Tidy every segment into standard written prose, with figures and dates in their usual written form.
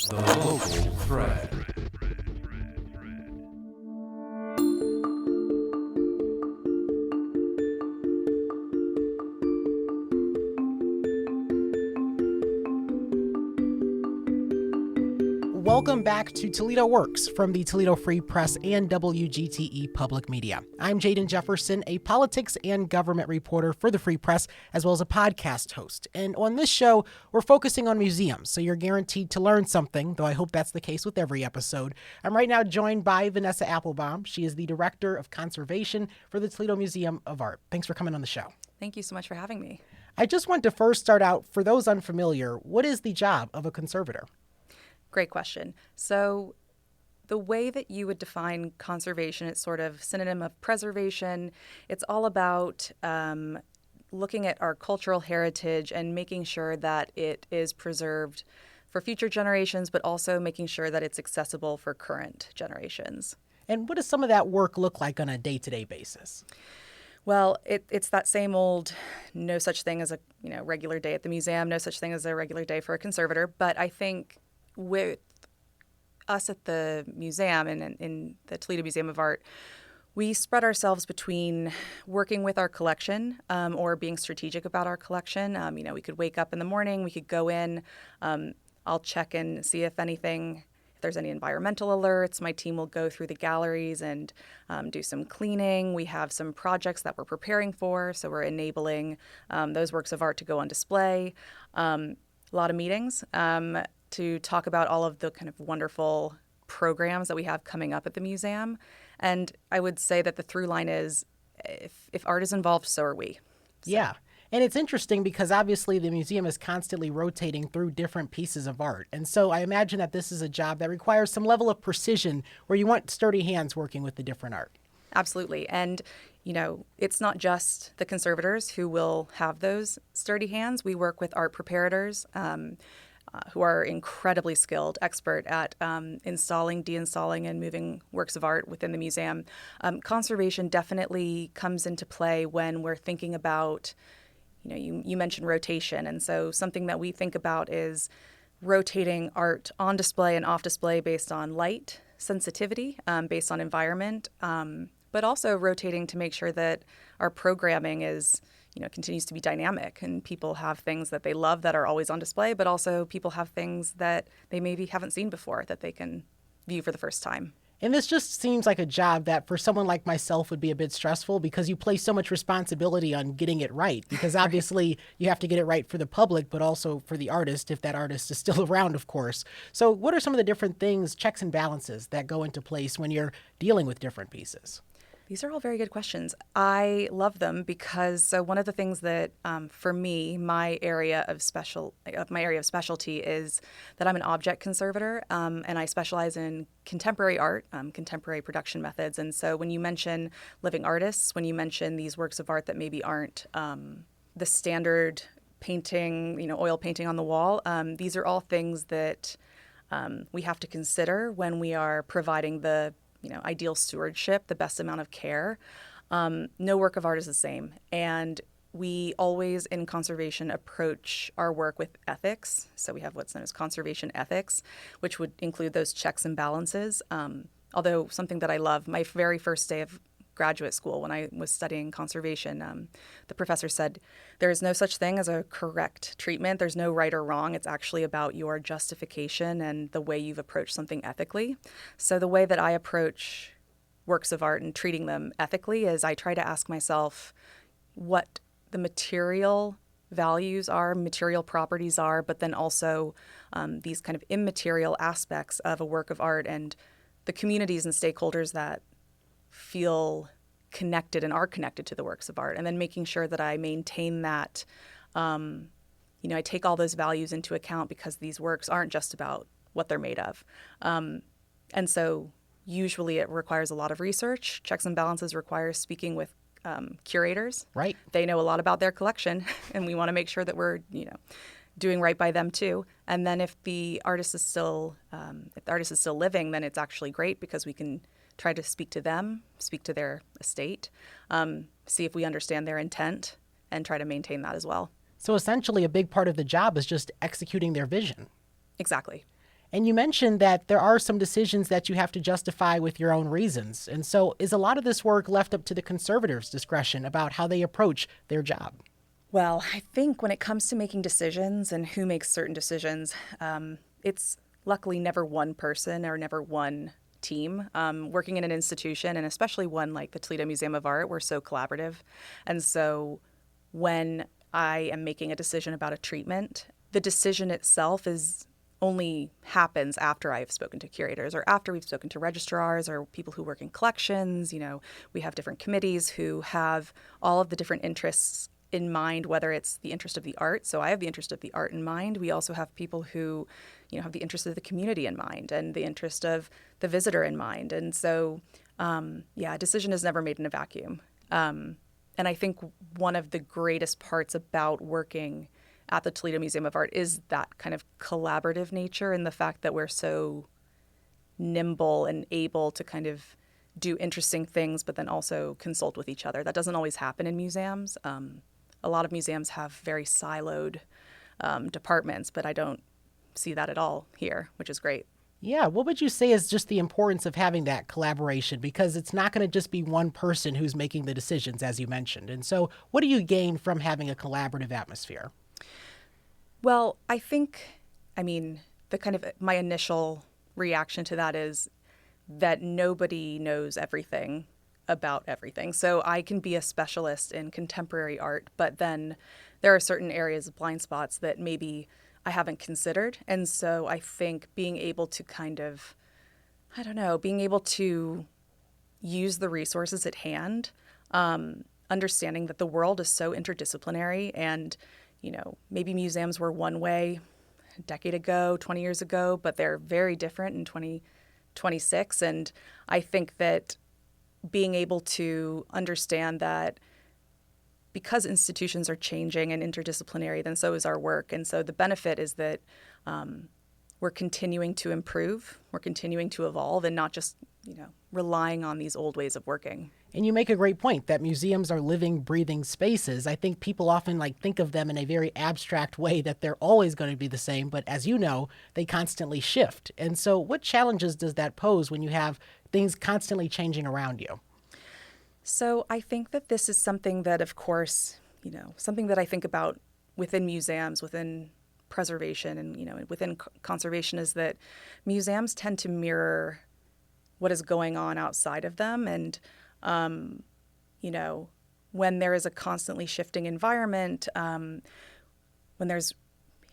The local thread. Welcome back to Toledo Works from the Toledo Free Press and WGTE Public Media. I'm Jaden Jefferson, a politics and government reporter for the Free Press, as well as a podcast host. And on this show, we're focusing on museums, so you're guaranteed to learn something, though I hope that's the case with every episode. I'm right now joined by Vanessa Applebaum. She is the Director of Conservation for the Toledo Museum of Art. Thanks for coming on the show. Thank you so much for having me. I just want to first start out, for those unfamiliar, what is the job of a conservator? Great question. So the way that you would define conservation, it's sort of synonym of preservation. It's all about looking at our cultural heritage and making sure that it is preserved for future generations, but also making sure that it's accessible for current generations. And what does some of that work look like on a day-to-day basis? Well, it's that same old, no such thing as a regular day at the museum, no such thing as a regular day for a conservator. But I think with us at the museum and in the Toledo Museum of Art, we spread ourselves between working with our collection or being strategic about our collection. We could wake up in the morning, we could go in, I'll check and see if there's any environmental alerts. My team will go through the galleries and do some cleaning. We have some projects that we're preparing for, so we're enabling those works of art to go on display. A lot of meetings to talk about all of the kind of wonderful programs that we have coming up at the museum. And I would say that the through line is if art is involved, so are we. So. Yeah. And it's interesting because obviously the museum is constantly rotating through different pieces of art. And so I imagine that this is a job that requires some level of precision where you want sturdy hands working with the different art. Absolutely. And, it's not just the conservators who will have those sturdy hands. We work with art preparators who are incredibly skilled, expert at installing, deinstalling, and moving works of art within the museum. Conservation definitely comes into play when we're thinking about, you mentioned rotation. And so something that we think about is rotating art on display and off display based on light sensitivity, based on environment, but also rotating to make sure that our programming is continues to be dynamic and people have things that they love that are always on display, but also people have things that they maybe haven't seen before that they can view for the first time. And this just seems like a job that for someone like myself would be a bit stressful because you place so much responsibility on getting it right. Because obviously you have to get it right for the public, but also for the artist, if that artist is still around, of course. So what are some of the different things, checks and balances that go into place when you're dealing with different pieces? These are all very good questions. I love them because one of the things that, for me, my area of specialty is that I'm an object conservator, and I specialize in contemporary art, contemporary production methods. And so when you mention living artists, when you mention these works of art that maybe aren't the standard painting, oil painting on the wall, these are all things that we have to consider when we are providing the ideal stewardship, the best amount of care. No work of art is the same. And we always, in conservation, approach our work with ethics. So we have what's known as conservation ethics, which would include those checks and balances. Although something that I love, my very first day of graduate school when I was studying conservation, the professor said, there is no such thing as a correct treatment. There's no right or wrong. It's actually about your justification and the way you've approached something ethically. So the way that I approach works of art and treating them ethically is I try to ask myself what the material values are, material properties are, but then also these kind of immaterial aspects of a work of art and the communities and stakeholders that feel connected and are connected to the works of art, and then making sure that I maintain that. I take all those values into account because these works aren't just about what they're made of. And so usually it requires a lot of research. Checks and balances require speaking with curators. Right. They know a lot about their collection, and we want to make sure that we're, doing right by them too. And then if the artist is still living, then it's actually great because we can try to speak to them, speak to their estate, see if we understand their intent, and try to maintain that as well. So essentially a big part of the job is just executing their vision. Exactly. And you mentioned that there are some decisions that you have to justify with your own reasons. And so is a lot of this work left up to the conservator's discretion about how they approach their job? Well, I think when it comes to making decisions and who makes certain decisions, it's luckily never one person or never one team. Working in an institution, and especially one like the Toledo Museum of Art, we're so collaborative. And so when I am making a decision about a treatment, the decision itself is only happens after I've spoken to curators or after we've spoken to registrars or people who work in collections. We have different committees who have all of the different interests in mind, whether it's the interest of the art. So I have the interest of the art in mind. We also have people who, have the interest of the community in mind and the interest of the visitor in mind. And so, a decision is never made in a vacuum. And I think one of the greatest parts about working at the Toledo Museum of Art is that kind of collaborative nature and the fact that we're so nimble and able to kind of do interesting things, but then also consult with each other. That doesn't always happen in museums. A lot of museums have very siloed departments, but I don't see that at all here, which is great. Yeah, what would you say is just the importance of having that collaboration? Because it's not going to just be one person who's making the decisions, as you mentioned. And so what do you gain from having a collaborative atmosphere? Well, the kind of my initial reaction to that is that nobody knows everything about everything. So I can be a specialist in contemporary art, but then there are certain areas of blind spots that maybe I haven't considered. And so I think being able to being able to use the resources at hand, understanding that the world is so interdisciplinary and, maybe museums were one way a decade ago, 20 years ago, but they're very different in 2026. And I think that being able to understand that because institutions are changing and interdisciplinary, then so is our work. And so the benefit is that we're continuing to improve, we're continuing to evolve, and not just, relying on these old ways of working. And you make a great point that museums are living, breathing spaces. I think people often think of them in a very abstract way that they're always going to be the same, but as you know, they constantly shift. And so what challenges does that pose when you have things constantly changing around you? So I think that this is something that, of course, something that I think about within museums, within preservation and, within conservation is that museums tend to mirror what is going on outside of them. And, when there is a constantly shifting environment, when there's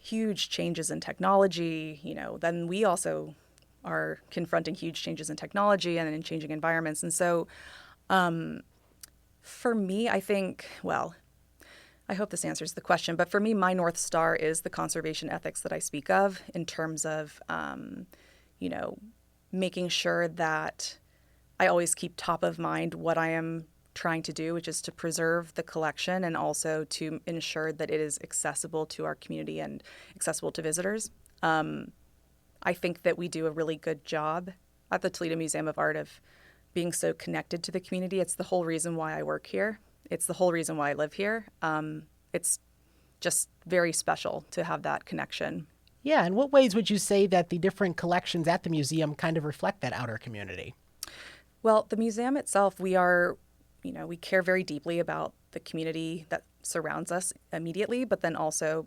huge changes in technology, then we also are confronting huge changes in technology and in changing environments. And so for me, I think, I hope this answers the question, but for me, my North Star is the conservation ethics that I speak of in terms of, making sure that I always keep top of mind what I am trying to do, which is to preserve the collection and also to ensure that it is accessible to our community and accessible to visitors. I think that we do a really good job at the Toledo Museum of Art of being so connected to the community. It's the whole reason why I work here. It's the whole reason why I live here. It's just very special to have that connection. Yeah, in what ways would you say that the different collections at the museum kind of reflect that outer community? Well, the museum itself, we care very deeply about the community that surrounds us immediately, but then also,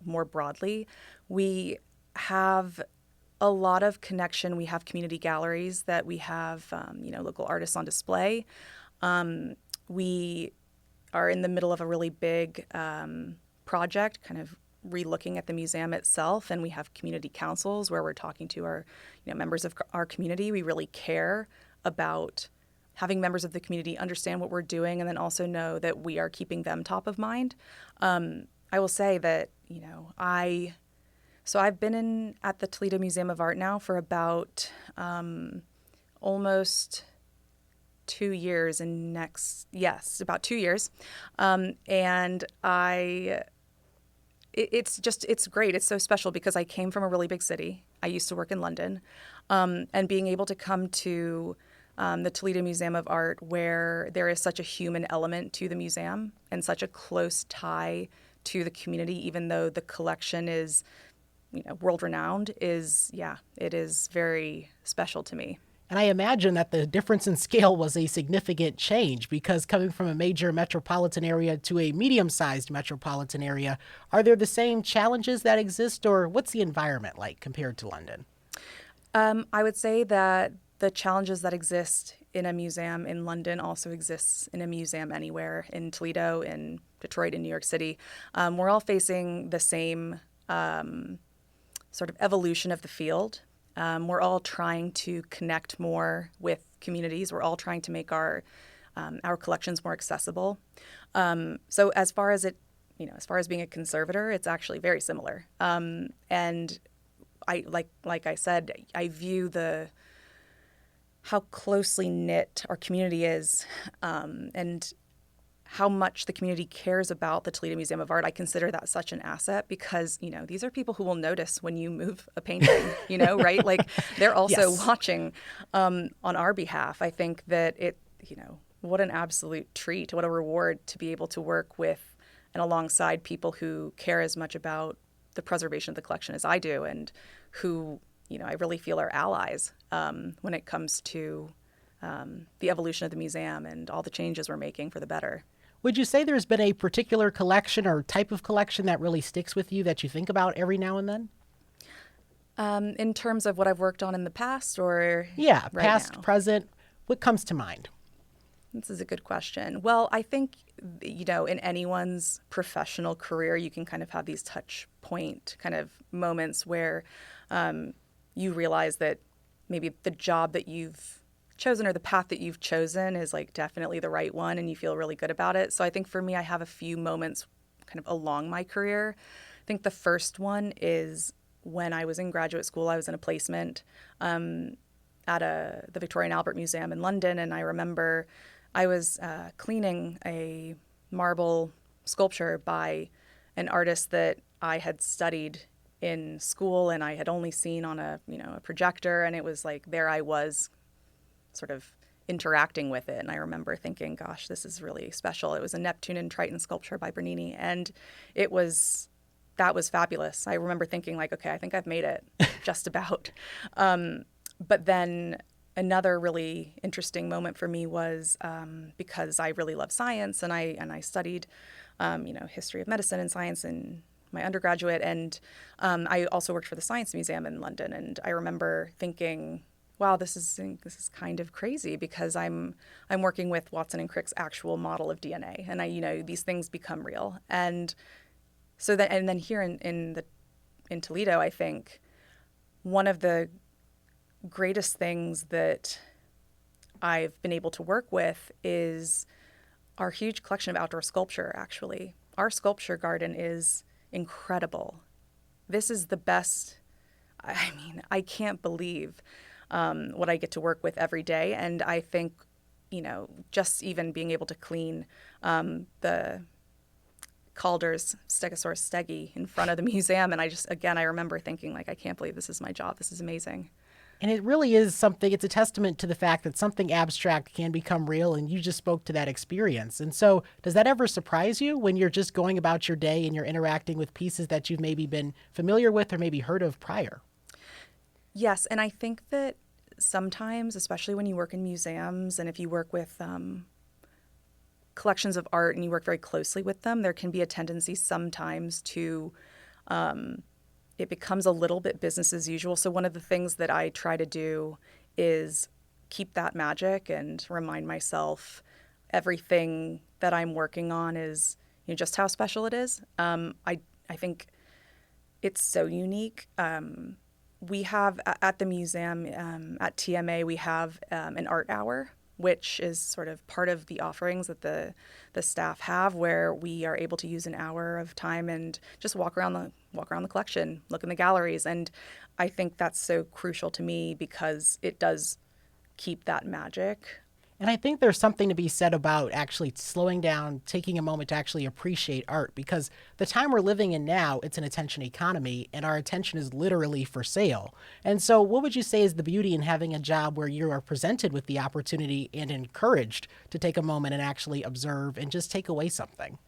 more broadly, we have a lot of connection. We have community galleries that we have, local artists on display. We are in the middle of a really big project, kind of re-looking at the museum itself, and we have community councils where we're talking to our, members of our community. We really care about having members of the community understand what we're doing and then also know that we are keeping them top of mind. I will say that, I've been at the Toledo Museum of Art now for about almost 2 years about 2 years. And it's great. It's so special because I came from a really big city. I used to work in London. And being able to come to the Toledo Museum of Art, where there is such a human element to the museum and such a close tie to the community, even though the collection is, world renowned is, yeah, it is very special to me. And I imagine that the difference in scale was a significant change because coming from a major metropolitan area to a medium-sized metropolitan area, are there the same challenges that exist, or what's the environment like compared to London? I would say that the challenges that exist in a museum in London also exists in a museum anywhere in Toledo, in Detroit, in New York City. We're all facing the same sort of evolution of the field. We're all trying to connect more with communities. We're all trying to make our collections more accessible. So as far as being a conservator, it's actually very similar. And I like I said, I view how closely knit our community is, and how much the community cares about the Toledo Museum of Art. I consider that such an asset because, these are people who will notice when you move a painting, right? Like they're also Yes. watching on our behalf. I think that what an absolute treat, what a reward to be able to work with and alongside people who care as much about the preservation of the collection as I do, and who, I really feel are allies when it comes to the evolution of the museum and all the changes we're making for the better. Would you say there's been a particular collection or type of collection that really sticks with you that you think about every now and then? In terms of what I've worked on in the past, or Yeah, right past, now? present, what comes to mind? This is a good question. Well, I think, in anyone's professional career, you can kind of have these touch point kind of moments where you realize that maybe the job that you've chosen or the path that you've chosen is like definitely the right one and you feel really good about it. So I think for me, I have a few moments kind of along my career. I think the first one is when I was in graduate school. I was in a placement at the Victoria and Albert Museum in London, and I remember I was cleaning a marble sculpture by an artist that I had studied in school and I had only seen on a projector, and it was like there I was sort of interacting with it. And I remember thinking, gosh, this is really special. It was a Neptune and Triton sculpture by Bernini, and that was fabulous. I remember thinking like, okay, I think I've made it just about. But then another really interesting moment for me was because I really love science and I studied history of medicine and science in my undergraduate, and I also worked for the Science Museum in London. And I remember thinking, wow, this is kind of crazy because I'm working with Watson and Crick's actual model of DNA, and these things become real. And so then here in Toledo, I think one of the greatest things that I've been able to work with is our huge collection of outdoor sculpture. Actually, our sculpture garden is incredible. This is the best. I mean, I can't believe what I get to work with every day. And I think, just even being able to clean the Calder's Stegosaurus stegi in front of the museum. And I remember thinking, like, I can't believe this is my job. This is amazing. And it really is something, it's a testament to the fact that something abstract can become real, and you just spoke to that experience. And so does that ever surprise you when you're just going about your day and you're interacting with pieces that you've maybe been familiar with or maybe heard of prior? Yes, and I think that sometimes, especially when you work in museums and if you work with collections of art and you work very closely with them, there can be a tendency sometimes to it becomes a little bit business as usual. So one of the things that I try to do is keep that magic and remind myself everything that I'm working on is just how special it is. I think it's so unique. We have at the museum, at TMA, we have an art hour, which is sort of part of the offerings that the staff have, where we are able to use an hour of time and just walk around the collection, look in the galleries. And I think that's so crucial to me because it does keep that magic. And I think there's something to be said about actually slowing down, taking a moment to actually appreciate art, because the time we're living in now, it's an attention economy, and our attention is literally for sale. And so what would you say is the beauty in having a job where you are presented with the opportunity and encouraged to take a moment and actually observe and just take away something?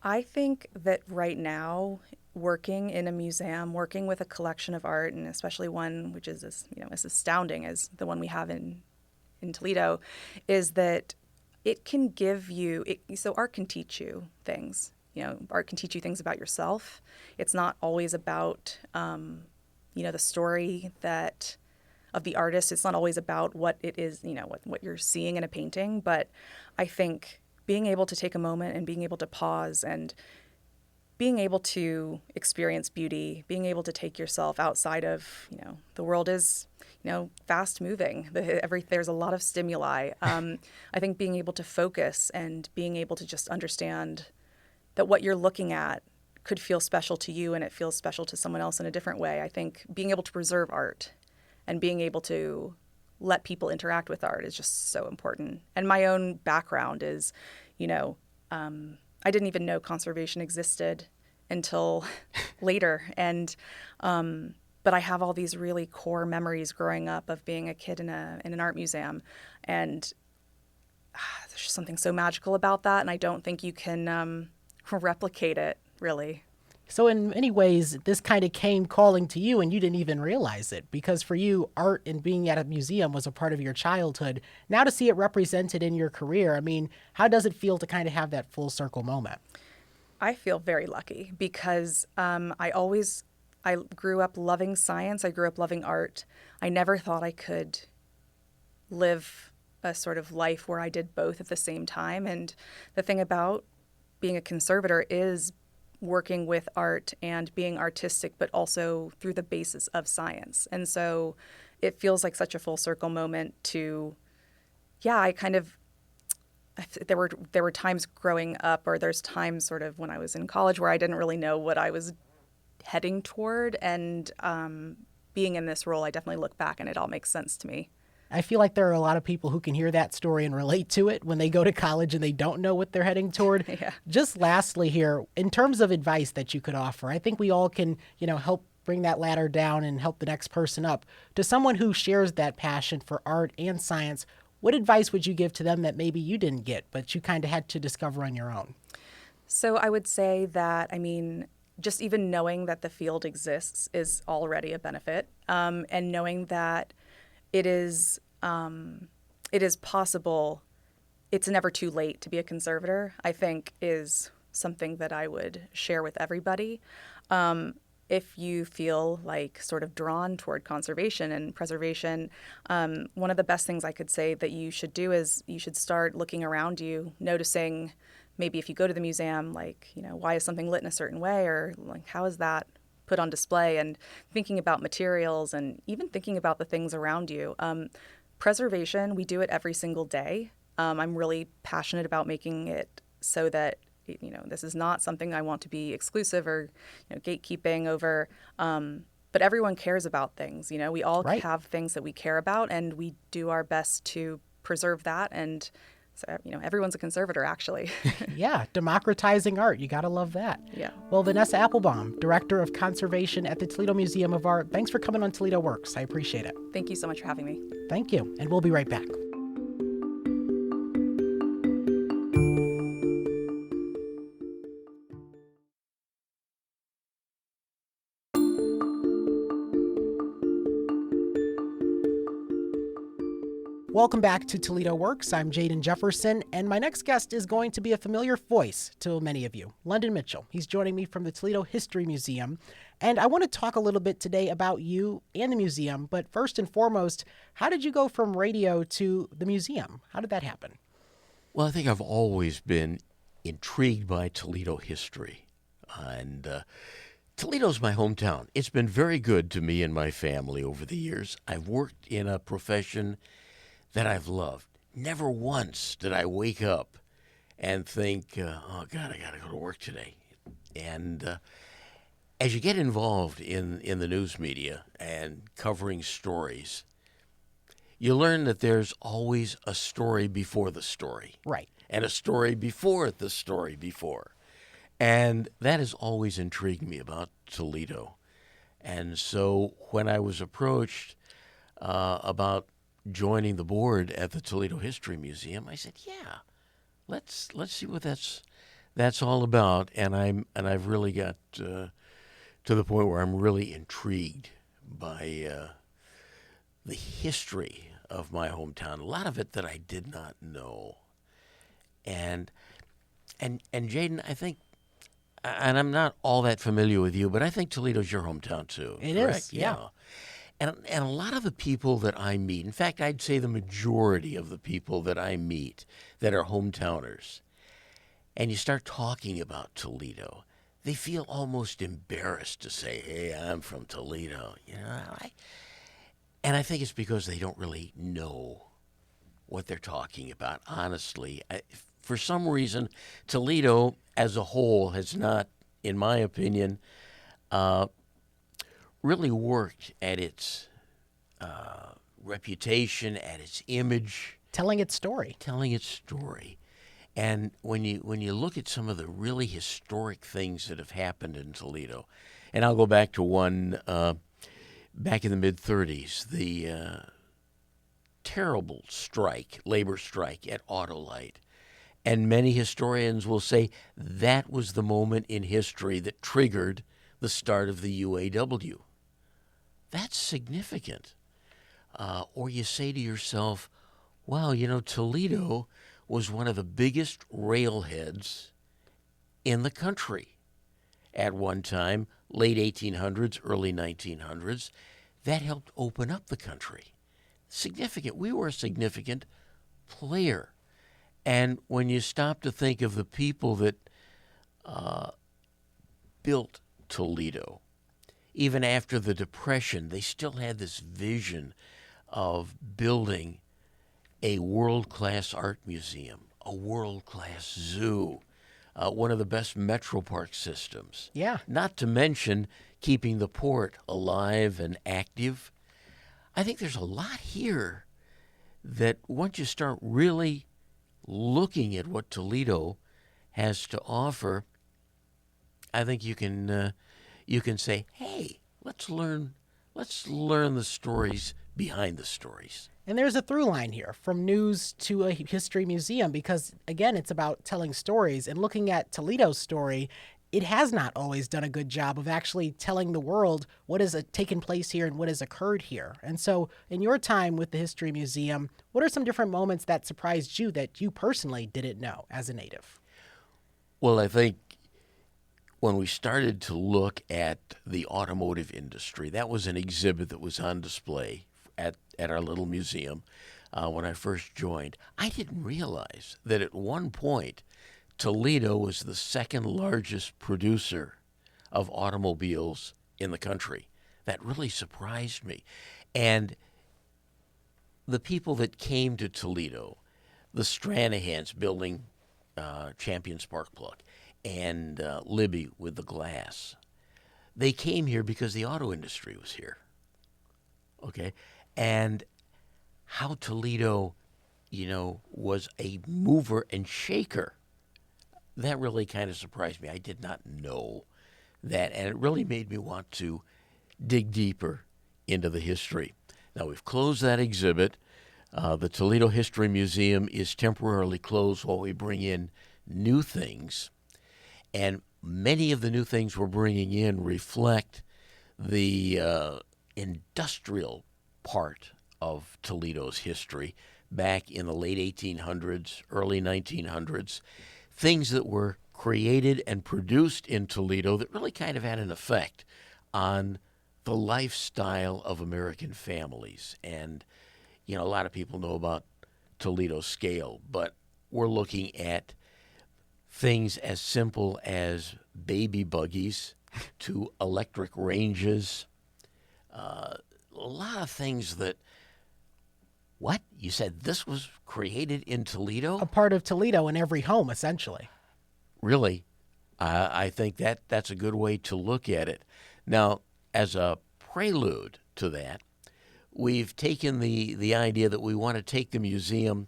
I think that right now, working in a museum, working with a collection of art, and especially one which is as astounding as the one we have in Toledo, is that it can give you, so art can teach you things. Art can teach you things about yourself. It's not always about, the story of the artist. It's not always about what it is, what you're seeing in a painting. But I think being able to take a moment and being able to pause and being able to experience beauty, being able to take yourself outside of, the world is, fast moving. There's a lot of stimuli. I think being able to focus and being able to just understand that what you're looking at could feel special to you and it feels special to someone else in a different way. I think being able to preserve art and being able to let people interact with art is just so important. And my own background is, I didn't even know conservation existed until later. And but I have all these really core memories growing up of being a kid in an art museum. And there's just something so magical about that. And I don't think you can replicate it, really. So in many ways, this kind of came calling to you and you didn't even realize it, because for you, art and being at a museum was a part of your childhood. Now to see it represented in your career, I mean, how does it feel to kind of have that full circle moment? I feel very lucky because I grew up loving science. I grew up loving art. I never thought I could live a sort of life where I did both at the same time. And the thing about being a conservator is working with art and being artistic, but also through the basis of science. And so it feels like such a full circle moment to, there were times growing up, or there's times sort of when I was in college where I didn't really know what I was heading toward. And being in this role, I definitely look back and it all makes sense to me. I feel like there are a lot of people who can hear that story and relate to it when they go to college and they don't know what they're heading toward. Yeah. Just lastly here, in terms of advice that you could offer, I think we all can, help bring that ladder down and help the next person up. To someone who shares that passion for art and science, what advice would you give to them that maybe you didn't get, but you kind of had to discover on your own? So I would say that, just even knowing that the field exists is already a benefit, and knowing that it is possible. It's never too late to be a conservator, I think, is something that I would share with everybody. If you feel like sort of drawn toward conservation and preservation, one of the best things I could say that you should do is you should start looking around you, noticing maybe if you go to the museum, like, why is something lit in a certain way, or like, how is that put on display, and thinking about materials and even thinking about the things around you. Preservation, we do it every single day. I'm really passionate about making it so that, this is not something I want to be exclusive or, gatekeeping over. But everyone cares about things. We all Right. have things that we care about, and we do our best to preserve that. And so, everyone's a conservator, actually. Yeah, democratizing art. You got to love that. Yeah. Well, Vanessa Applebaum, Director of Conservation at the Toledo Museum of Art, thanks for coming on Toledo Works. I appreciate it. Thank you so much for having me. Thank you, and we'll be right back. Welcome back to Toledo Works. I'm Jaden Jefferson, and my next guest is going to be a familiar voice to many of you, London Mitchell. He's joining me from the Toledo History Museum, and I want to talk a little bit today about you and the museum, but first and foremost, how did you go from radio to the museum? How did that happen? Well, I think I've always been intrigued by Toledo history, and Toledo's my hometown. It's been very good to me and my family over the years. I've worked in a profession that I've loved. Never once did I wake up and think, oh, God, I got to go to work today. And as you get involved in the news media and covering stories, you learn that there's always a story before the story. Right. And a story before the story before. And that has always intrigued me about Toledo. And so when I was approached about joining the board at the Toledo History Museum, I said, "Yeah, let's see what that's all about." And I've really got to the point where I'm really intrigued by the history of my hometown. A lot of it that I did not know. And Jaden, I think, and I'm not all that familiar with you, but I think Toledo's your hometown too. It correct? is, yeah. And a lot of the people that I meet, in fact, I'd say the majority of the people that I meet that are hometowners, and you start talking about Toledo, they feel almost embarrassed to say, "Hey, I'm from Toledo." And I think it's because they don't really know what they're talking about. Honestly, for some reason, Toledo as a whole has not, in my opinion, really worked at its reputation, at its image, Telling its story. And when you look at some of the really historic things that have happened in Toledo, and I'll go back to one back in the mid-'30s, the terrible labor strike at Autolite. And many historians will say that was the moment in history that triggered the start of the UAW. That's significant. Or you say to yourself, wow, Toledo was one of the biggest railheads in the country at one time, late 1800s, early 1900s. That helped open up the country. Significant. We were a significant player. And when you stop to think of the people that built Toledo, even after the Depression, they still had this vision of building a world-class art museum, a world-class zoo, one of the best metro park systems. Yeah. Not to mention keeping the port alive and active. I think there's a lot here that once you start really looking at what Toledo has to offer, I think you can say, hey, let's learn the stories behind the stories. And there's a through line here from news to a history museum because, again, it's about telling stories. And looking at Toledo's story, it has not always done a good job of actually telling the world what has taken place here and what has occurred here. And so in your time with the History Museum, what are some different moments that surprised you that you personally didn't know as a native? Well, I think when we started to look at the automotive industry, that was an exhibit that was on display at our little museum when I first joined. I didn't realize that at one point Toledo was the second largest producer of automobiles in the country. That really surprised me. And the people that came to Toledo, the Stranahans building Champion Spark Plug, and Libby with the glass, they came here because the auto industry was here. Okay? And how Toledo, was a mover and shaker, that really kind of surprised me. I did not know that, and it really made me want to dig deeper into the history. Now, we've closed that exhibit. The Toledo History Museum is temporarily closed while we bring in new things, and many of the new things we're bringing in reflect the industrial part of Toledo's history back in the late 1800s, early 1900s, things that were created and produced in Toledo that really kind of had an effect on the lifestyle of American families. And, a lot of people know about Toledo scale, but we're looking at things as simple as baby buggies to electric ranges, a lot of things that, what? You said this was created in Toledo? A part of Toledo in every home, essentially. Really, I think that's a good way to look at it. Now, as a prelude to that, we've taken the idea that we want to take the museum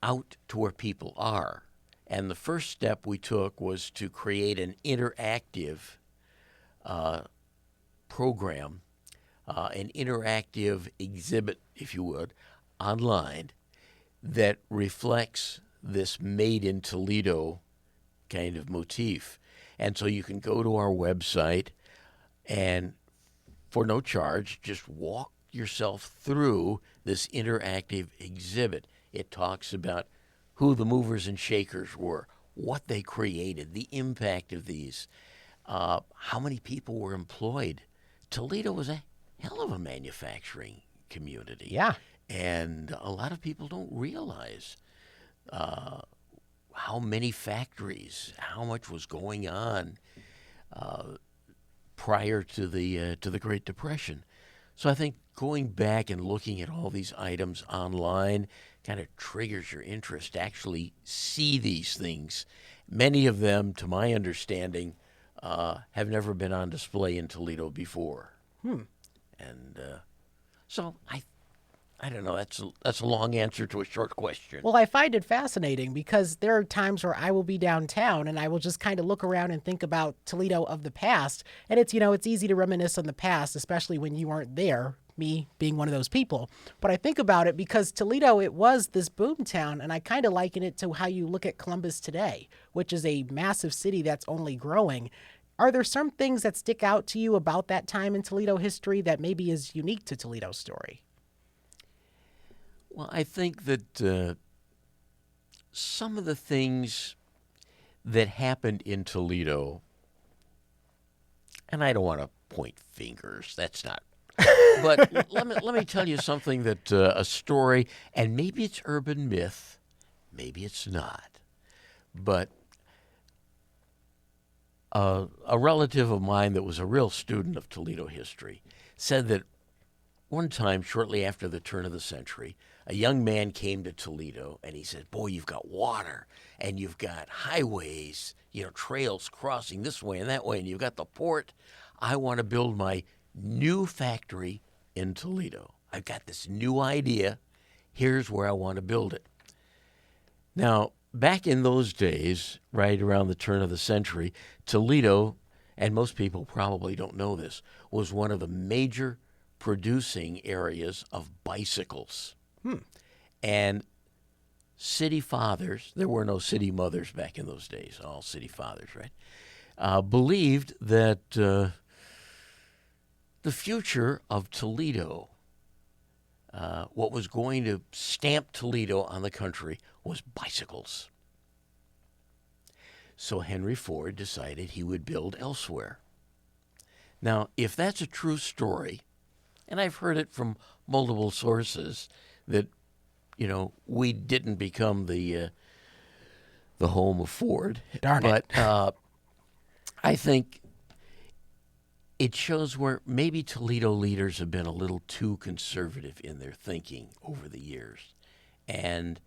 out to where people are. And the first step we took was to create an interactive program, an interactive exhibit, if you would, online that reflects this made in Toledo kind of motif. And so you can go to our website, and for no charge, just walk yourself through this interactive exhibit. It talks about who the movers and shakers were, what they created, the impact of these, how many people were employed. Toledo was a hell of a manufacturing community. Yeah. And a lot of people don't realize how many factories, how much was going on prior to the Great Depression. So I think going back and looking at all these items online kind of triggers your interest to actually see these things. Many of them, to my understanding, have never been on display in Toledo before. And so I don't know. That's a long answer to a short question. Well, I find it fascinating because there are times where I will be downtown and I will just kind of look around and think about Toledo of the past. And it's, it's easy to reminisce on the past, especially when you aren't there, me being one of those people. But I think about it because Toledo, it was this boom town, and I kind of liken it to how you look at Columbus today, which is a massive city that's only growing. Are there some things that stick out to you about that time in Toledo history that maybe is unique to Toledo's story? Well, I think that some of the things that happened in Toledo, and I don't want to point fingers, that's not. But let me tell you something that a story, and maybe it's urban myth, maybe it's not, but a relative of mine that was a real student of Toledo history said that one time, shortly after the turn of the century, a young man came to Toledo and he said, "Boy, you've got water and you've got highways, trails crossing this way and that way, and you've got the port. I want to build my new factory in Toledo. I've got this new idea. Here's where I want to build it." Now, back in those days, right around the turn of the century, Toledo, and most people probably don't know this, was one of the major producing areas of bicycles. And city fathers, there were no city mothers back in those days, all city fathers, right, believed that the future of Toledo, what was going to stamp Toledo on the country, was bicycles. So Henry Ford decided he would build elsewhere. Now, if that's a true story, and I've heard it from multiple sources that, we didn't become the home of Ford. Darn it. But I think it shows where maybe Toledo leaders have been a little too conservative in their thinking over the years and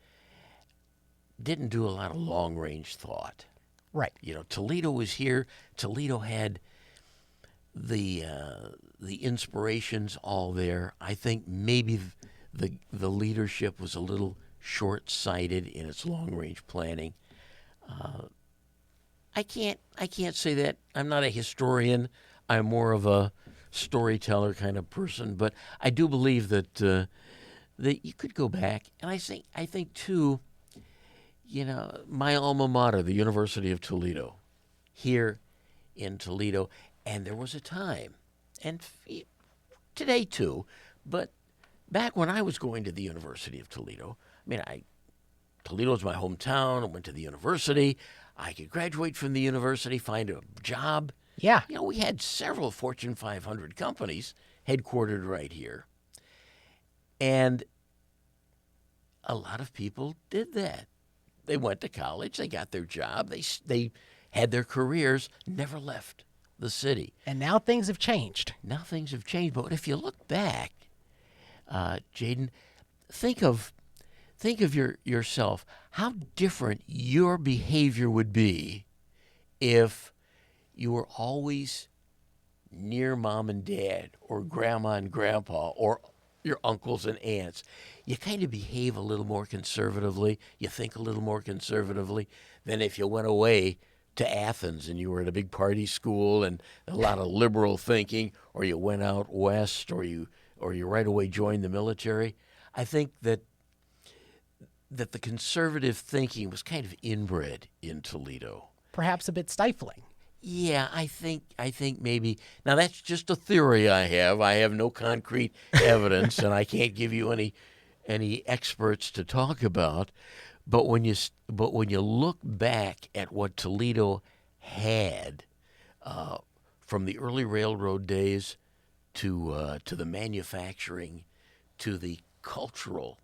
didn't do a lot of long-range thought. Right. Toledo was here. Toledo had the inspirations all there. I think maybe the leadership was a little short-sighted in its long-range planning. I can't say that. I'm not a historian. I'm more of a storyteller kind of person, but I do believe that that you could go back, and I think too. My alma mater, the University of Toledo, here in Toledo, and there was a time, and today too, but back when I was going to the University of Toledo, Toledo was my hometown. I went to the university. I could graduate from the university, find a job. Yeah. We had several Fortune 500 companies headquartered right here. And a lot of people did that. They went to college. They got their job. They had their careers, never left the city. And now things have changed. Now things have changed. But if you look back, Jaden, think of yourself, how different your behavior would be if you were always near mom and dad or grandma and grandpa or your uncles and aunts. You kind of behave a little more conservatively. You think a little more conservatively than if you went away to Athens and you were at a big party school and a lot of liberal thinking, or you went out west, or you right away joined the military. I think that the conservative thinking was kind of inbred in Toledo. Perhaps a bit stifling. Yeah, I think maybe now that's just a theory I have. I have no concrete evidence, and I can't give you any experts to talk about. But when you look back at what Toledo had from the early railroad days to the manufacturing to the cultural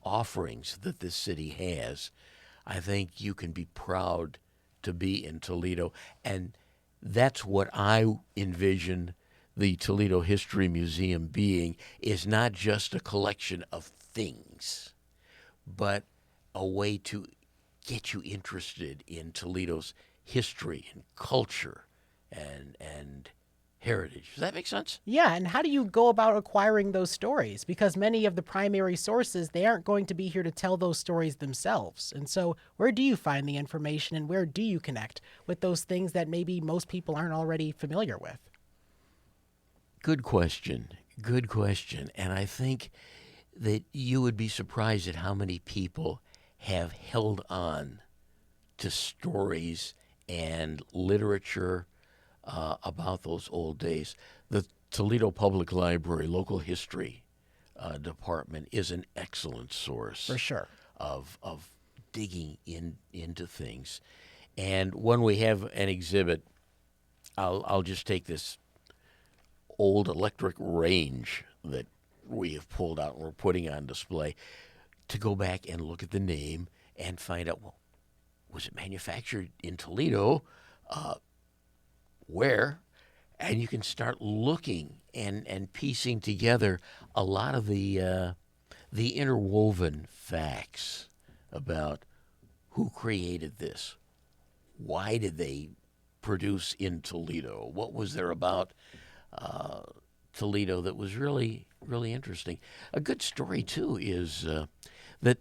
offerings that this city has, I think you can be proud to be in Toledo. And that's what I envision the Toledo History Museum being, is not just a collection of things, but a way to get you interested in Toledo's history and culture and heritage. Does that make sense? Yeah, and how do you go about acquiring those stories? Because many of the primary sources, they aren't going to be here to tell those stories themselves. And so where do you find the information and where do you connect with those things that maybe most people aren't already familiar with? Good question. Good question. And I think that you would be surprised at how many people have held on to stories and literature about those old days. The Toledo Public Library Local History Department is an excellent source For sure. of digging into things. And when we have an exhibit, I'll just take this old electric range that we have pulled out and we're putting on display to go back and look at the name and find out, well, was it manufactured in Toledo? Where? And you can start looking and piecing together a lot of the interwoven facts about who created this, why did they produce in Toledo, what was there about Toledo that was really, really interesting. A good story, too, is that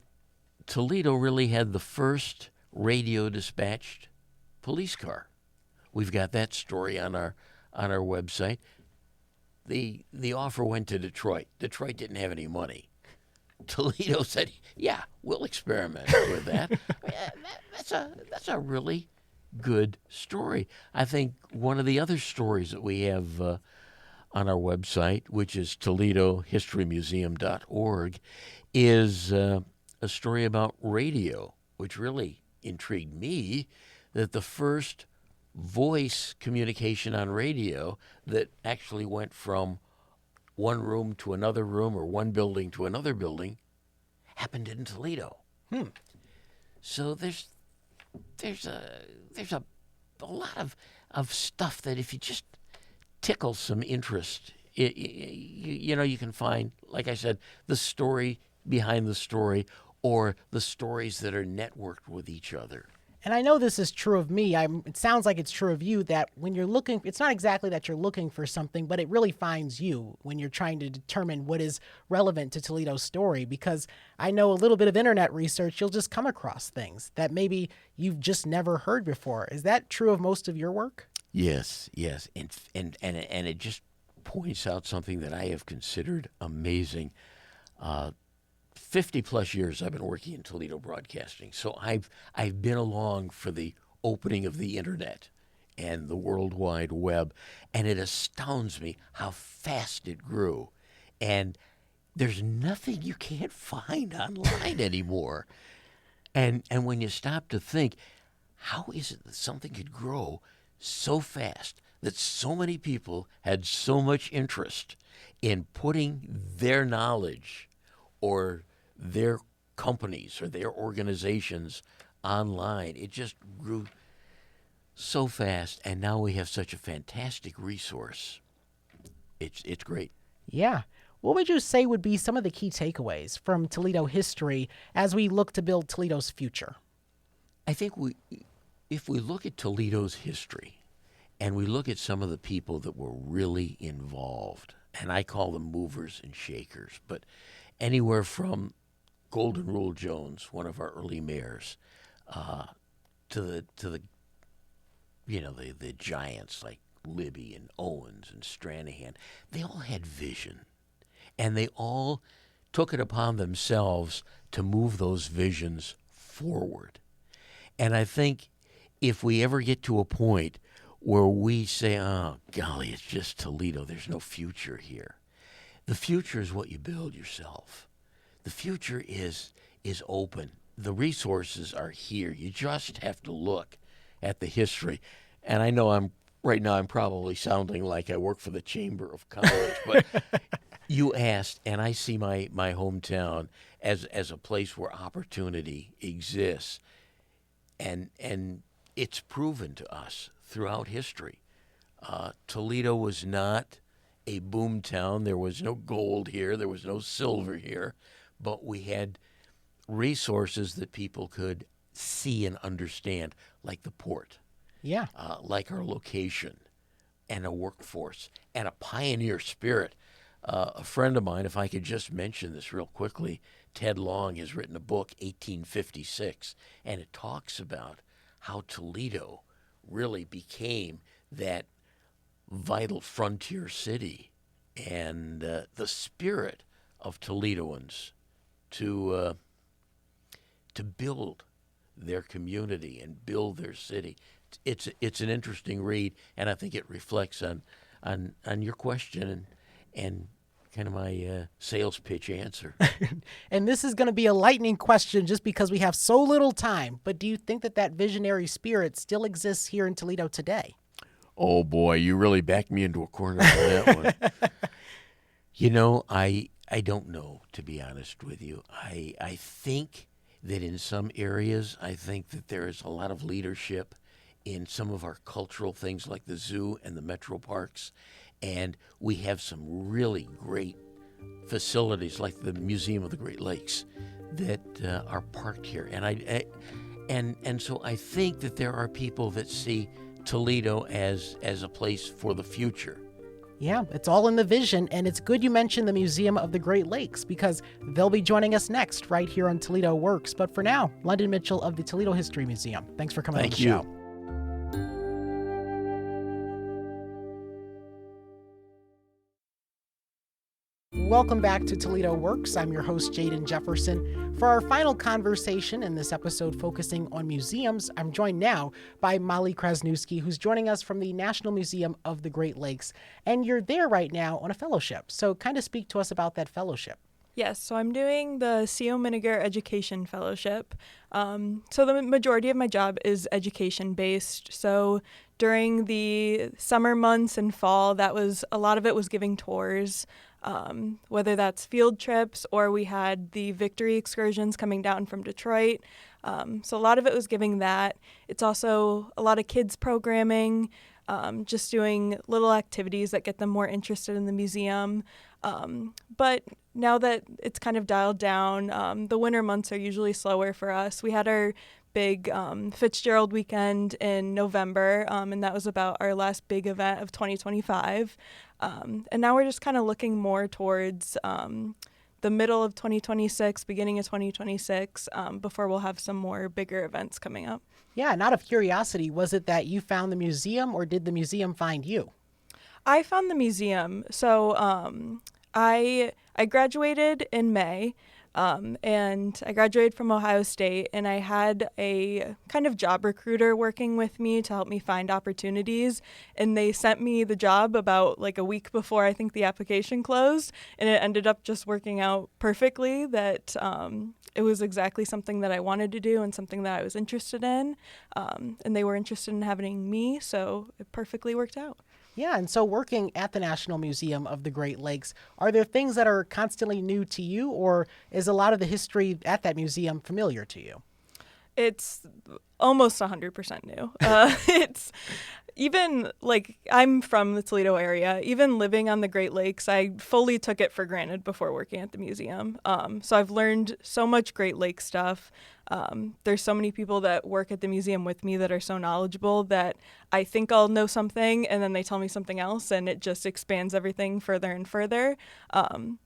Toledo really had the first radio-dispatched police car. We've got that story on our website. The offer went to Detroit. Detroit didn't have any money. Toledo said, "Yeah, we'll experiment with that." That's a really good story. I think one of the other stories that we have on our website, which is ToledoHistoryMuseum.org, is a story about radio, which really intrigued me, that the first voice communication on radio that actually went from one room to another room or one building to another building happened in Toledo. So there's a lot of stuff that if you just tickle some interest, you can find, like I said, the story behind the story or the stories that are networked with each other. And I know this is true of me. It sounds like it's true of you that when you're looking, it's not exactly that you're looking for something, but it really finds you when you're trying to determine what is relevant to Toledo's story. Because I know a little bit of internet research, you'll just come across things that maybe you've just never heard before. Is that true of most of your work? Yes, and it just points out something that I have considered amazing. 50 plus years I've been working in Toledo broadcasting, so I've been along for the opening of the internet and the World Wide Web, and it astounds me how fast it grew. And there's nothing you can't find online anymore. And when you stop to think, how is it that something could grow so fast, that so many people had so much interest in putting their knowledge or their companies or their organizations online? It just grew so fast, and now we have such a fantastic resource. It's great. Yeah. What would you say would be some of the key takeaways from Toledo history as we look to build Toledo's future? I think if we look at Toledo's history and we look at some of the people that were really involved, and I call them movers and shakers, but anywhere from Golden Rule Jones, one of our early mayors, to the the giants like Libby and Owens and Stranahan, they all had vision, and they all took it upon themselves to move those visions forward. And I think if we ever get to a point where we say, oh, golly, it's just Toledo. There's no future here. The future is what you build yourself. The future is open. The resources are here. You just have to look at the history. And I know right now I'm probably sounding like I work for the Chamber of Commerce, but you asked, and I see my hometown as a place where opportunity exists. And it's proven to us throughout history. Toledo was not a boom town. There was no gold here. There was no silver here. But we had resources that people could see and understand, like the port, like our location, and a workforce, and a pioneer spirit. A friend of mine, if I could just mention this real quickly, Ted Long has written a book, 1856, and it talks about how Toledo really became that vital frontier city, and the spirit of Toledoans to build their community and build their city. It's an interesting read, and I think it reflects on your question and kind of my sales pitch answer. And this is going to be a lightning question just because we have so little time. But do you think that visionary spirit still exists here in Toledo today? Oh, boy, you really backed me into a corner on that one. You know, I don't know, to be honest with you. I think that in some areas, I think that there is a lot of leadership in some of our cultural things like the zoo and the metro parks. And we have some really great facilities like the Museum of the Great Lakes that are parked here. And so I think that there are people that see Toledo as a place for the future. Yeah, it's all in the vision, and it's good you mentioned the Museum of the Great Lakes because they'll be joining us next right here on Toledo Works. But for now, London Mitchell of the Toledo History Museum. Thanks for coming on the show. Welcome back to Toledo Works. I'm your host, Jaden Jefferson. For our final conversation in this episode focusing on museums, I'm joined now by Molly Krasniewski, who's joining us from the National Museum of the Great Lakes. And you're there right now on a fellowship. So kind of speak to us about that fellowship. Yes, so I'm doing the C.O. Miniger Education Fellowship. So the majority of my job is education-based. So during the summer months and fall, a lot of it was giving tours, whether that's field trips or we had the Victory excursions coming down from Detroit. So a lot of it was giving that. It's also a lot of kids programming, just doing little activities that get them more interested in the museum. But now that it's kind of dialed down, the winter months are usually slower for us. We had our big Fitzgerald weekend in November, and that was about our last big event of 2025. And now we're just kind of looking more towards the middle of 2026, beginning of 2026, before we'll have some more bigger events coming up. Yeah, and out of curiosity, was it that you found the museum or did the museum find you? I found the museum. So I graduated in May, and I graduated from Ohio State, and I had a kind of job recruiter working with me to help me find opportunities, and they sent me the job about like a week before I think the application closed, and it ended up just working out perfectly that it was exactly something that I wanted to do and something that I was interested in, and they were interested in having me, so it perfectly worked out. Yeah, and so working at the National Museum of the Great Lakes, are there things that are constantly new to you, or is a lot of the history at that museum familiar to you? It's almost 100% new. It's even like I'm from the Toledo area. Even living on the Great Lakes, I fully took it for granted before working at the museum. So I've learned so much Great Lakes stuff. There's so many people that work at the museum with me that are so knowledgeable that I think I'll know something and then they tell me something else and it just expands everything further and further.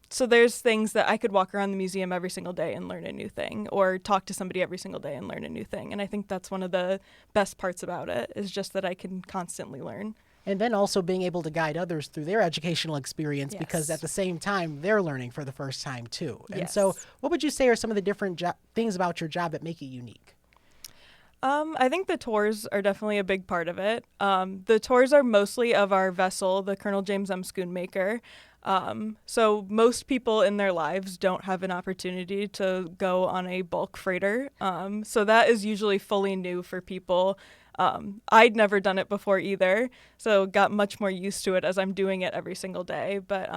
So there's things that I could walk around the museum every single day and learn a new thing, or talk to somebody every single day and learn a new thing. And I think that's one of the best parts about it, is just that I can constantly learn. And then also being able to guide others through their educational experience, because at the same time, they're learning for the first time too. And so what would you say are some of the different things about your job that make it unique? I think the tours are definitely a big part of it. The tours are mostly of our vessel, the Colonel James M. Schoonmaker. So most people in their lives don't have an opportunity to go on a bulk freighter. So that is usually fully new for people. I'd never done it before either, so got much more used to it as I'm doing it every single day. But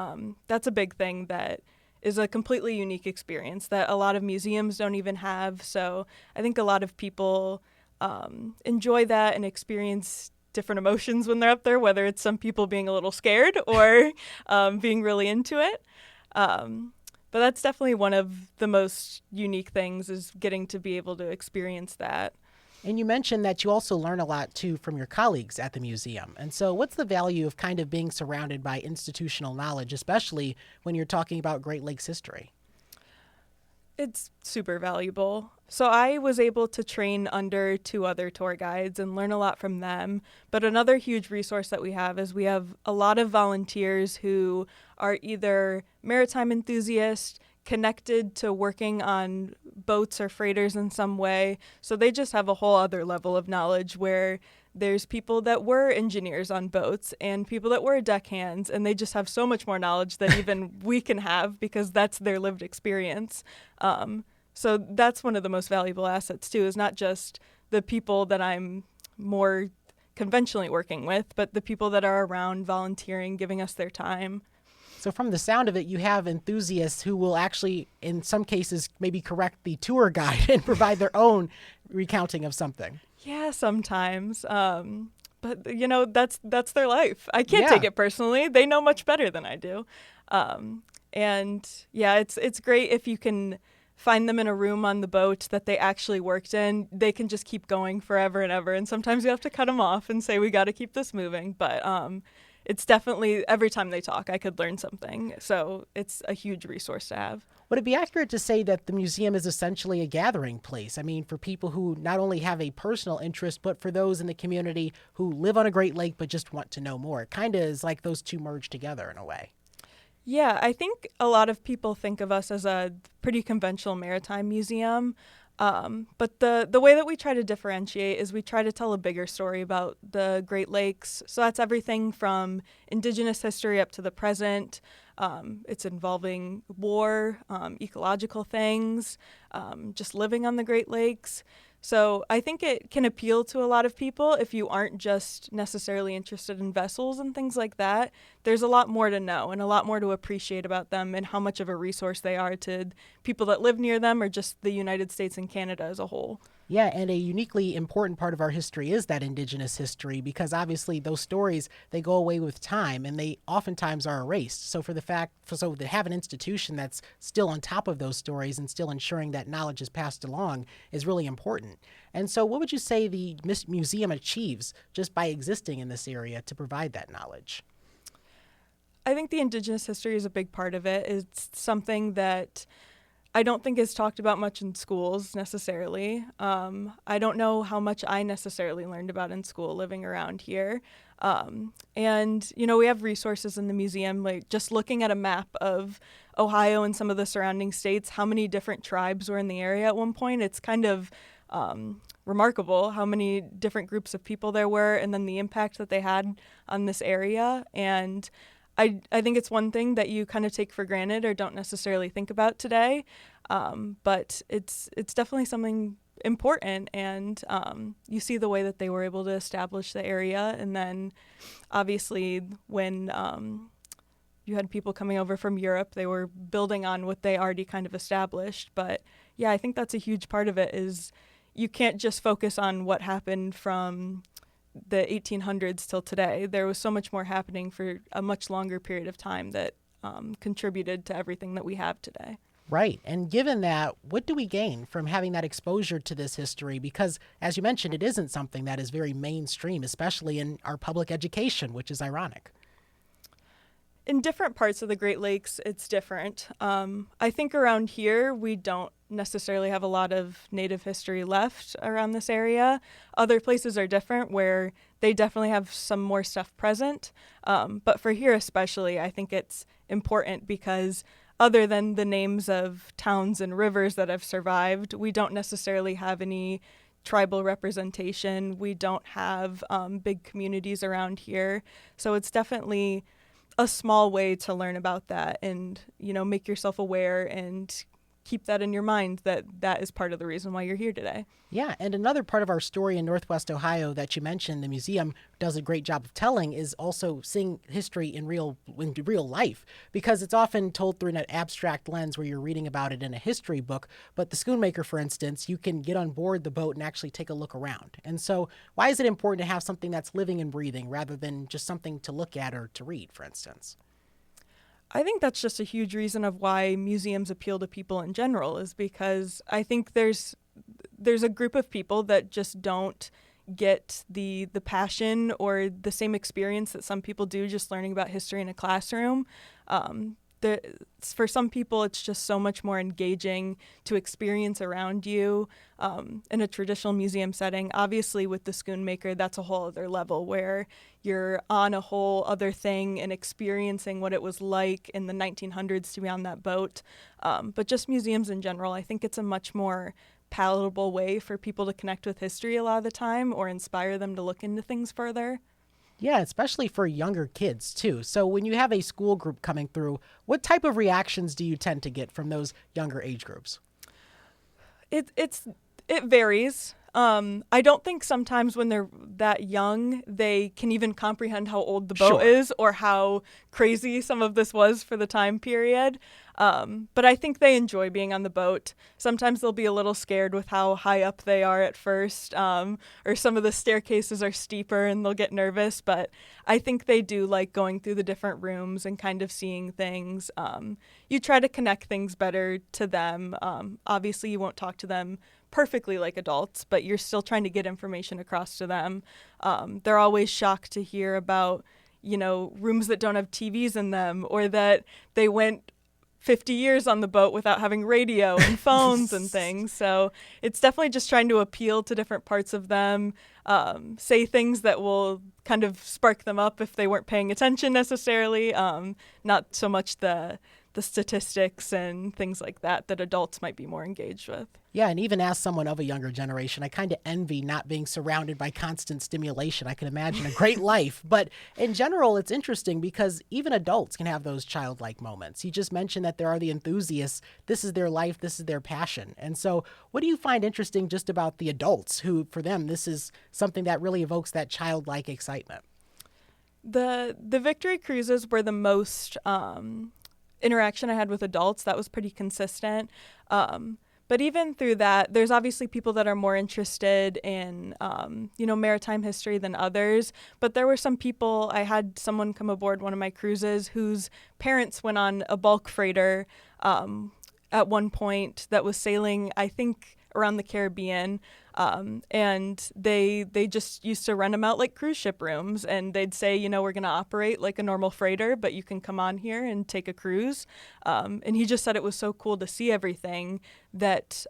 that's a big thing that is a completely unique experience that a lot of museums don't even have. So I think a lot of people enjoy that and experience different emotions when they're up there, whether it's some people being a little scared or being really into it. But that's definitely one of the most unique things, is getting to be able to experience that. And you mentioned that you also learn a lot, too, from your colleagues at the museum. And so what's the value of kind of being surrounded by institutional knowledge, especially when you're talking about Great Lakes history? It's super valuable. So I was able to train under 2 other tour guides and learn a lot from them. But another huge resource that we have is we have a lot of volunteers who are either maritime enthusiasts, connected to working on boats or freighters in some way. So they just have a whole other level of knowledge, where there's people that were engineers on boats and people that were deckhands, and they just have so much more knowledge than even we can have, because that's their lived experience. So that's one of the most valuable assets too, is not just the people that I'm more conventionally working with, but the people that are around volunteering, giving us their time. So from the sound of it, you have enthusiasts who will actually, in some cases, maybe correct the tour guide and provide their own recounting of something. Yeah, sometimes. But that's their life. I can't Yeah. take it personally. They know much better than I do. And yeah, it's great if you can find them in a room on the boat that they actually worked in. They can just keep going forever and ever. And sometimes you have to cut them off and say, we got to keep this moving. But it's definitely, every time they talk, I could learn something. So it's a huge resource to have. Would it be accurate to say that the museum is essentially a gathering place? I mean, for people who not only have a personal interest, but for those in the community who live on a Great Lake but just want to know more. It kind of is like those two merge together in a way. Yeah, I think a lot of people think of us as a pretty conventional maritime museum. But the way that we try to differentiate is we try to tell a bigger story about the Great Lakes. So that's everything from Indigenous history up to the present. It's involving war, ecological things, just living on the Great Lakes. So I think it can appeal to a lot of people if you aren't just necessarily interested in vessels and things like that. There's a lot more to know and a lot more to appreciate about them and how much of a resource they are to people that live near them or just the United States and Canada as a whole. Yeah, and a uniquely important part of our history is that Indigenous history, because obviously those stories, they go away with time and they oftentimes are erased. So to have an institution that's still on top of those stories and still ensuring that knowledge is passed along is really important. And so what would you say the museum achieves just by existing in this area to provide that knowledge? I think the Indigenous history is a big part of it. It's something that I don't think is talked about much in schools necessarily. I don't know how much I necessarily learned about in school living around here. And, we have resources in the museum, like just looking at a map of Ohio and some of the surrounding states, how many different tribes were in the area at one point. It's kind of remarkable how many different groups of people there were and then the impact that they had on this area. And I think it's one thing that you kind of take for granted or don't necessarily think about today, but it's definitely something important, and you see the way that they were able to establish the area, and then obviously when you had people coming over from Europe, they were building on what they already kind of established. But yeah, I think that's a huge part of it, is you can't just focus on what happened from the 1800s till today. There was so much more happening for a much longer period of time that contributed to everything that we have today. Right. And given that, what do we gain from having that exposure to this history? Because, as you mentioned, it isn't something that is very mainstream, especially in our public education, which is ironic. In different parts of the Great Lakes, it's different. I think around here, we don't necessarily have a lot of Native history left around this area. Other places are different, where they definitely have some more stuff present. But for here especially, I think it's important because other than the names of towns and rivers that have survived, we don't necessarily have any tribal representation. We don't have big communities around here. So it's definitely a small way to learn about that and, make yourself aware and keep that in your mind that that is part of the reason why you're here today. Yeah, and another part of our story in Northwest Ohio that you mentioned, the museum does a great job of telling, is also seeing history in real life, because it's often told through an abstract lens where you're reading about it in a history book. But the Schoonmaker, for instance, you can get on board the boat and actually take a look around. And so why is it important to have something that's living and breathing rather than just something to look at or to read, for instance? I think that's just a huge reason of why museums appeal to people in general, is because I think there's a group of people that just don't get the passion or the same experience that some people do just learning about history in a classroom. For some people, it's just so much more engaging to experience around you in a traditional museum setting. Obviously, with the Schoonmaker, that's a whole other level where you're on a whole other thing and experiencing what it was like in the 1900s to be on that boat. But just museums in general, I think it's a much more palatable way for people to connect with history a lot of the time or inspire them to look into things further. Yeah, especially for younger kids, too. So when you have a school group coming through, what type of reactions do you tend to get from those younger age groups? It varies. I don't think sometimes when they're that young, they can even comprehend how old the boat is or how crazy some of this was for the time period. But I think they enjoy being on the boat. Sometimes they'll be a little scared with how high up they are at first, or some of the staircases are steeper and they'll get nervous. But I think they do like going through the different rooms and kind of seeing things. You try to connect things better to them. Obviously, you won't talk to them perfectly like adults, but you're still trying to get information across to them. They're always shocked to hear about, rooms that don't have TVs in them, or that they went 50 years on the boat without having radio and phones and things. So it's definitely just trying to appeal to different parts of them, say things that will kind of spark them up if they weren't paying attention necessarily, not so much the statistics and things like that adults might be more engaged with. Yeah, and even as someone of a younger generation, I kind of envy not being surrounded by constant stimulation. I can imagine a great life. But in general, it's interesting because even adults can have those childlike moments. You just mentioned that there are the enthusiasts. This is their life. This is their passion. And so what do you find interesting just about the adults who, for them, this is something that really evokes that childlike excitement? The Victory Cruises were the most interaction I had with adults. That was pretty consistent. But even through that, there's obviously people that are more interested in, maritime history than others. But there were some people, I had someone come aboard one of my cruises whose parents went on a bulk freighter at one point that was sailing, I think, around the Caribbean. And they just used to rent them out like cruise ship rooms, and they'd say, we're going to operate like a normal freighter, but you can come on here and take a cruise. And he just said it was so cool to see everything that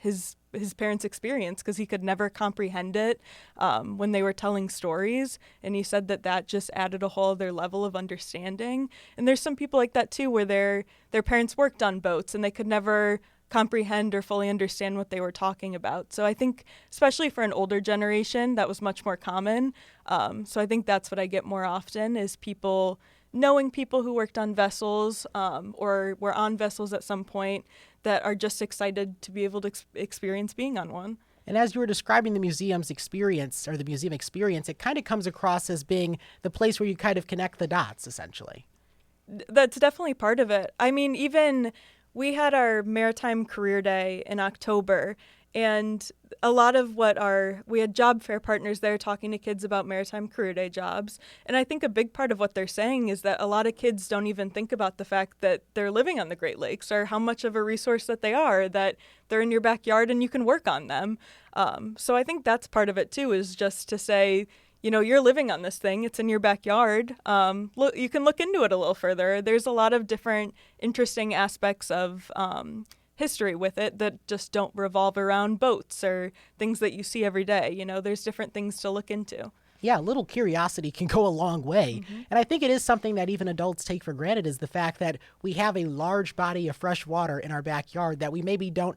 his parents experienced, because he could never comprehend it when they were telling stories. And he said that just added a whole other level of understanding. And there's some people like that too, where their parents worked on boats and they could never comprehend or fully understand what they were talking about. So I think, especially for an older generation, that was much more common. So I think that's what I get more often, is people knowing people who worked on vessels or were on vessels at some point that are just excited to be able to experience being on one. And as you were describing the museum's experience, or the museum experience, it kind of comes across as being the place where you kind of connect the dots, essentially. That's definitely part of it. I mean, even we had our Maritime Career Day in October, and a lot of we had job fair partners there talking to kids about Maritime Career Day jobs. And I think a big part of what they're saying is that a lot of kids don't even think about the fact that they're living on the Great Lakes, or how much of a resource that they are, that they're in your backyard and you can work on them. So I think that's part of it too, is just to say, you're living on this thing. It's in your backyard. Look, you can look into it a little further. There's a lot of different interesting aspects of history with it that just don't revolve around boats or things that you see every day. There's different things to look into. Yeah, a little curiosity can go a long way. Mm-hmm. And I think it is something that even adults take for granted, is the fact that we have a large body of fresh water in our backyard that we maybe don't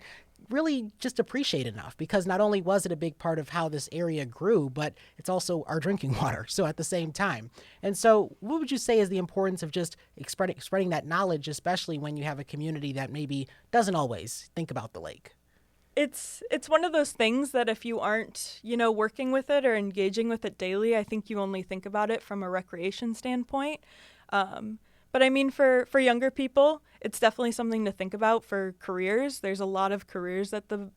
really just appreciate enough, because not only was it a big part of how this area grew, but it's also our drinking water. So at the same time. And so what would you say is the importance of just spreading that knowledge, especially when you have a community that maybe doesn't always think about the lake? It's one of those things that if you aren't, working with it or engaging with it daily, I think you only think about it from a recreation standpoint. But I mean, for younger people, it's definitely something to think about for careers. There's a lot of careers that the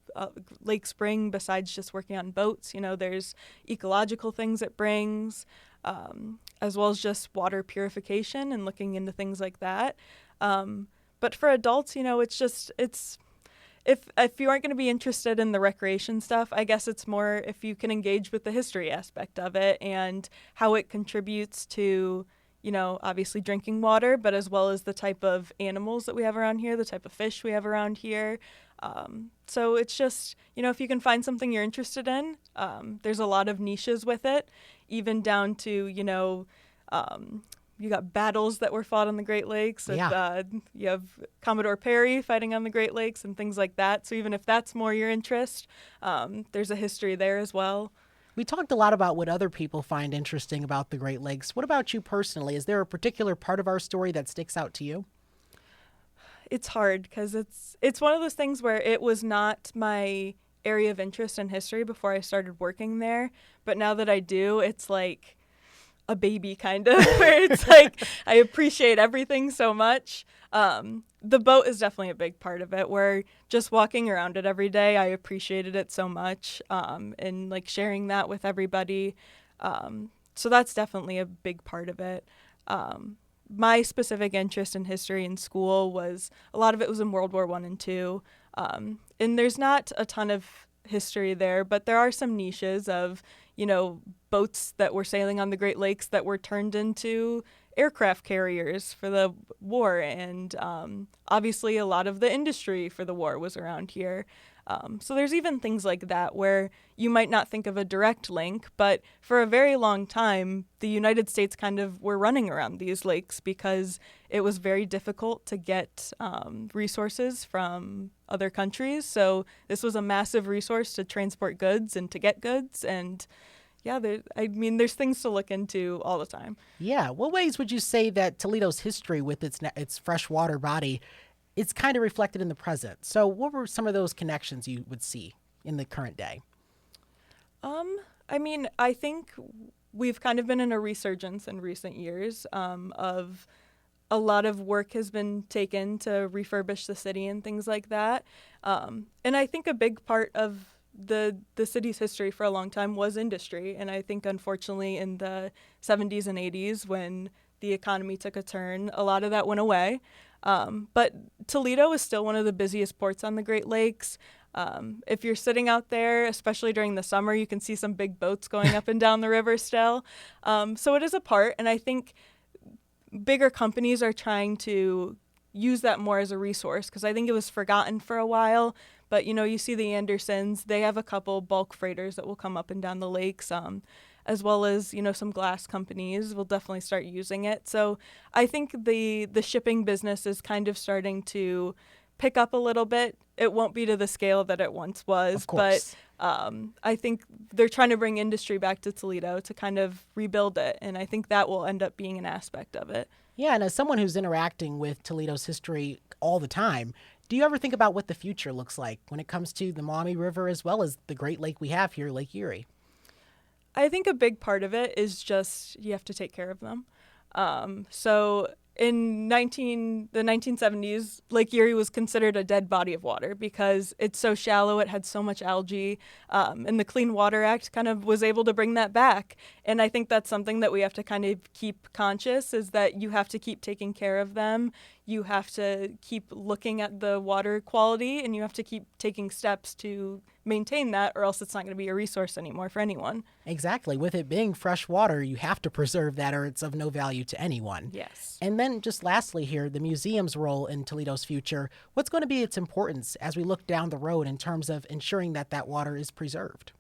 lakes bring besides just working on boats. There's ecological things it brings, as well as just water purification and looking into things like that. But for adults, it's if you aren't going to be interested in the recreation stuff, I guess it's more if you can engage with the history aspect of it and how it contributes to, obviously drinking water, but as well as the type of animals that we have around here, the type of fish we have around here. So it's just, if you can find something you're interested in, there's a lot of niches with it, even down to, you got battles that were fought on the Great Lakes. Yeah. You have Commodore Perry fighting on the Great Lakes and things like that. So even if that's more your interest, there's a history there as well. We talked a lot about what other people find interesting about the Great Lakes. What about you personally? Is there a particular part of our story that sticks out to you? It's hard because it's one of those things where it was not my area of interest in history before I started working there. But now that I do, it's like a baby kind of, where it's like I appreciate everything so much. The boat is definitely a big part of it, where just walking around it every day, I appreciated it so much, and like sharing that with everybody. So that's definitely a big part of it. My specific interest in history in school was, a lot of it was in World War I and II. And there's not a ton of history there, but there are some niches of, boats that were sailing on the Great Lakes that were turned into aircraft carriers for the war. And obviously a lot of the industry for the war was around here. So there's even things like that where you might not think of a direct link, but for a very long time, the United States kind of were running around these lakes because it was very difficult to get resources from other countries. So this was a massive resource to transport goods and to get goods. And yeah, there's things to look into all the time. Yeah. What ways would you say that Toledo's history with its freshwater body, it's kind of reflected in the present? So what were some of those connections you would see in the current day? I think we've kind of been in a resurgence in recent years of a lot of work has been taken to refurbish the city and things like that. And I think a big part of the city's history for a long time was industry. And I think, unfortunately, in the 70s and 80s, when the economy took a turn, a lot of that went away. But Toledo is still one of the busiest ports on the Great Lakes. If you're sitting out there, especially during the summer, you can see some big boats going up and down the river still. So it is a part, and I think bigger companies are trying to use that more as a resource, because I think it was forgotten for a while. But, you see the Andersons, they have a couple bulk freighters that will come up and down the lakes, as well as, some glass companies will definitely start using it. So I think the shipping business is kind of starting to pick up a little bit. It won't be to the scale that it once was, Of course. but I think they're trying to bring industry back to Toledo to kind of rebuild it, and I think that will end up being an aspect of it. Yeah, and as someone who's interacting with Toledo's history all the time, do you ever think about what the future looks like when it comes to the Maumee River as well as the great lake we have here, Lake Erie? I think a big part of it is just you have to take care of them. So in the 1970s, Lake Erie was considered a dead body of water because it's so shallow, it had so much algae, and the Clean Water Act kind of was able to bring that back. And I think that's something that we have to kind of keep conscious, is that you have to keep taking care of them. You have to keep looking at the water quality, and you have to keep taking steps to maintain that, or else it's not going to be a resource anymore for anyone. Exactly. With it being fresh water, you have to preserve that or it's of no value to anyone. Yes. And then just lastly here, the museum's role in Toledo's future. What's going to be its importance as we look down the road in terms of ensuring that that water is preserved?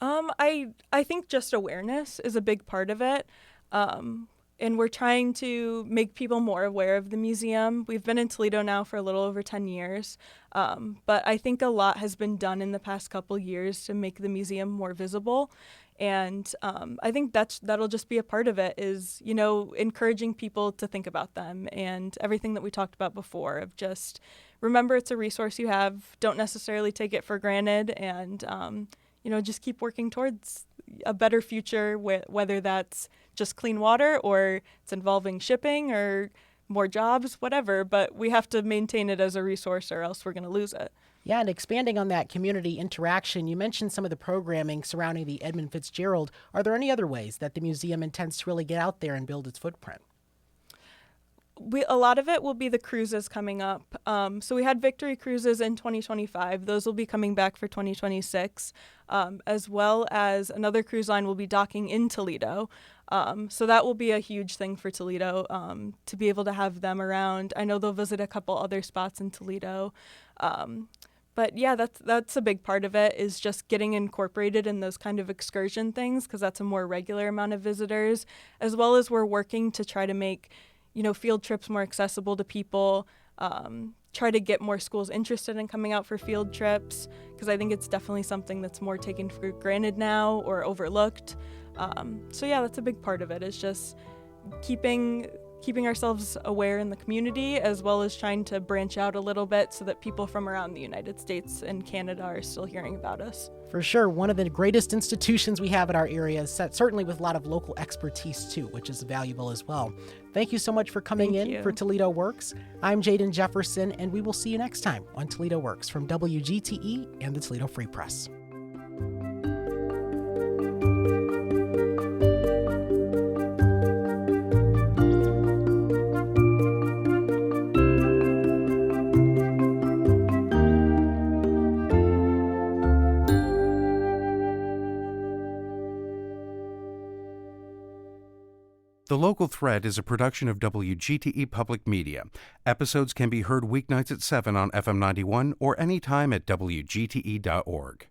I think just awareness is a big part of it. and we're trying to make people more aware of the museum. We've been in Toledo now for a little over 10 years, but I think a lot has been done in the past couple years to make the museum more visible. And I think that'll just be a part of it, is, encouraging people to think about them and everything that we talked about before, of just remember it's a resource you have, don't necessarily take it for granted, and, just keep working towards a better future, whether that's just clean water or it's involving shipping or more jobs, whatever. But we have to maintain it as a resource or else we're going to lose it. Yeah, and expanding on that community interaction, you mentioned some of the programming surrounding the Edmund Fitzgerald. Are there any other ways that the museum intends to really get out there and build its footprint? A lot of it will be the cruises coming up. So we had Victory Cruises in 2025. Those will be coming back for 2026, as well as another cruise line will be docking in Toledo. So that will be a huge thing for Toledo, to be able to have them around. I know they'll visit a couple other spots in Toledo. But yeah, that's a big part of it, is just getting incorporated in those kind of excursion things, because that's a more regular amount of visitors, as well as we're working to try to make field trips more accessible to people, try to get more schools interested in coming out for field trips, because I think it's definitely something that's more taken for granted now or overlooked. So yeah, that's a big part of it, is just keeping ourselves aware in the community, as well as trying to branch out a little bit so that people from around the United States and Canada are still hearing about us. For sure, one of the greatest institutions we have in our area, certainly with a lot of local expertise too, which is valuable as well. Thank you so much for coming in for Toledo Works. I'm Jaden Jefferson, and we will see you next time on Toledo Works from WGTE and the Toledo Free Press. The Local Thread is a production of WGTE Public Media. Episodes can be heard weeknights at 7 on FM 91 or anytime at WGTE.org.